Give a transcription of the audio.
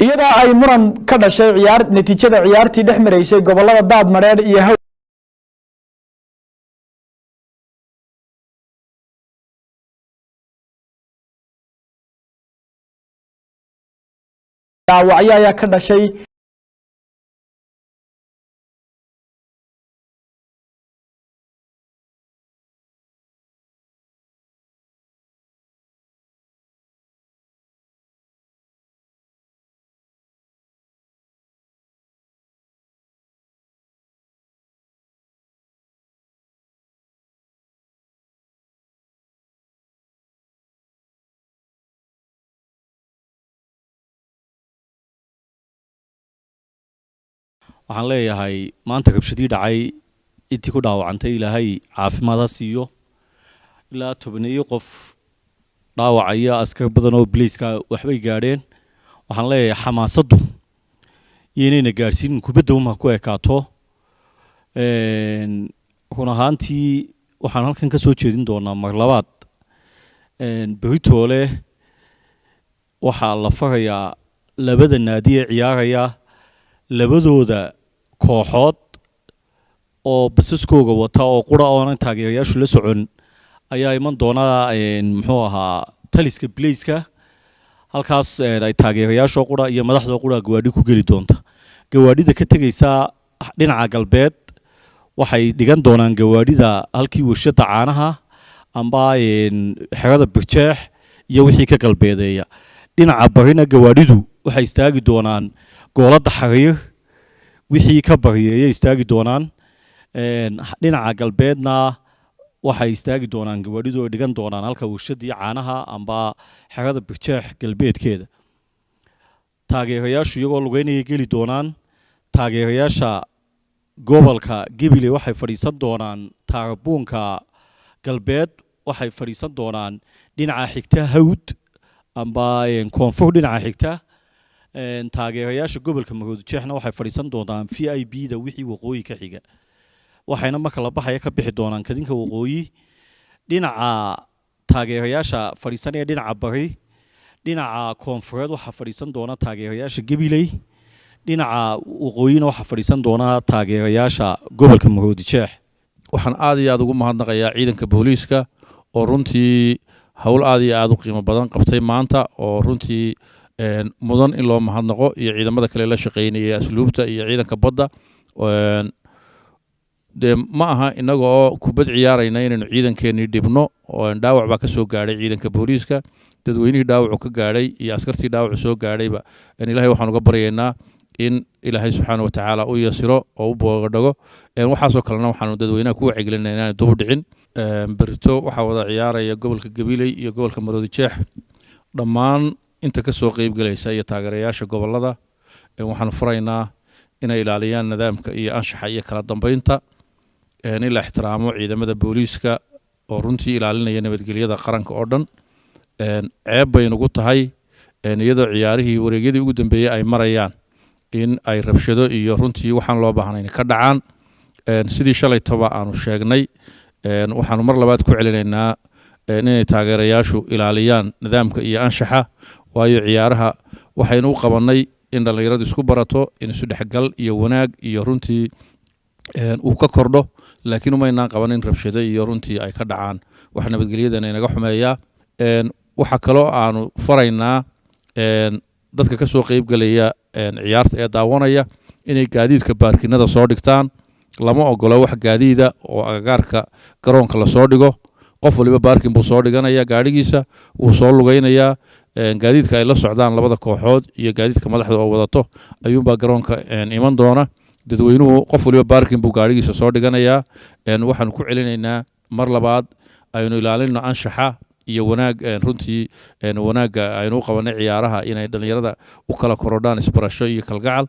iyada ay muran ka dhashay natiijada ciyaartii dhex mareysay gobolada Daadmareer iyo dhaawacyo ayaa ka dhashay waxaan leeyahay maanta kabshadii dhacay intii ku dhaawacantay ilaahay caafimaad ha siiyo ilaa 10 qof dhaawacaya askar badan oo police-ka waxbay gaadheen waxaan leeyahay xamaasadu inayna gaarsiin kubadda uma ku ekaato kuna ahaantii waxaan halkan ka soo jeedin doonaa mar labaad beritoole waxaa la farayaa labada naadi ee ciyaaraya labadooda kooxood oo basaskooga wata oo qura oonan taageerayaashu la socon ayaa iman doona muxuu ahaa taliska police-ka halkaas ay taageerayaashu qura iyo madaxda qura gawaadhi ku geli doonta gawaadhida ka tagaysa dhinaca galbeed waxay dhigan doonaan gawaadhida halkii warshada caanaha amba xerada Birjeex iyo wixii ka galbeedeeya dhinaca barina gawaadhidu waxay istaagi doonaan goolada Xariir wixii ka bariyay istaagi doonaan dhinaca galbeedna waxay istaagi doonaan gawaadhidu oo dhigan doonaan halka warshadii caanaha amba xerada Birjeex galbeedkeeda taageerayaashu iyagoo lugeynaya geli doonaan taageerayaasha gobolka Gabiley waxay fadhiisan doonaan taarbuunka galbeed waxay fadhiisan doonaan dhinaca xigta Hawd amba koonfur dhinaca xigta taageerayaasha gobolka Maroodijeexna waxay fadhiisan doonaan VIP-da wixii waqooyi ka xiga waxayna marka la baxaya ka bixi doonaan kadinka waqooyi dhinaca taageerayaasha fadhiisanaya dhinaca bari dhinaca koonfureed waxa fadhiisan doona taageerayaasha Gabiley dhinaca waqooyina waxa fadhiisan doona taageerayaasha gobolka Maroodijeex waxaan aad iyo aad ugu mahadnaqayaa ciidanka booliiska oo runtii hawl aad iyo aad u qiimo badan qabtay maanta oo runtii mudan in loo mahadnaqo iyo ciidamada kale la shaqeynaya asluubta iyo ciidanka badda ma aha inaga oo kubad ciyaarayna inaynu ciidankeeni dhibno oo dhaawac baa ka soo gaadhay ciidanka booliiska dadweynihii dhaawac ka gaadhay iyo askartii dhaawac soo gaadhayba ilaahay waxaan uga baryaynaa in ilaahay subxaanahu wa tacaala u yasiro oo u boogadhago waxaasoo kalena waxaanu dadweynaha ku wacyigelinaa inaan dub dhicin berito waxaa wada ciyaaraya gobolka Gabiley iyo gobolka Maroodijeex dhammaan inta ka soo qayb galaysa iyo taageerayaasha gobolada waxaan furaynaa inay ilaaliyaan nidaamka iyo anshaxa iyo kala dambeynta in la ixtiraamo ciidamada booliiska oo runtii ilaalinaya nabadgelyada qaranka oo dhan ceeb bay nagu tahay iyadoo ciyaarihii wareegyadii ugu dambeeyay ay marayaan in ay rabshado iyo runtii waxaan loo baahnayn ka dhacaan sidii shalay toba aanu sheegnay waxaanu mar labaad ku celinaynaa inay taageerayaashu ilaaliyaan nidaamka iyo anshaxa waayo ciyaaraha waxaynu u qabanay in dhalinyaradu isku barato in isu dhexgal iyo wanaag iyo runtii uu ka kordho laakiin umaynaan qabanin rabshado iyo runtii ay ka dhacaan wax nabadgelyadana inaga xumeeyaa waxa kaloo aanu faraynaa dadka ka soo qayb galaya ciyaarta ee daawanaya inay gaadiidka baarkinada soo dhigtaan lama ogola wax gaadiida oo agagaarka garoonka la soo dhigo qof waliba baarkin buu soo dhiganaya gaadhigiisa wuu soo lugaynayaa gaadiidka ay la socdaan labada kooxood iyo gaadiidka madaxda oo wadato ayuunbaa garoonka iman doona dadweynuhu qof waliba baarkin buu gaadhigiisa soo dhiganayaa waxaanu ku celinaynaa mar labaad aynu ilaalino anshaxa iyo wanaag runtii wanaagga aynu u qabanay ciyaaraha inay dhalinyarada u kala korodhaan isbarasho iyo kalgacal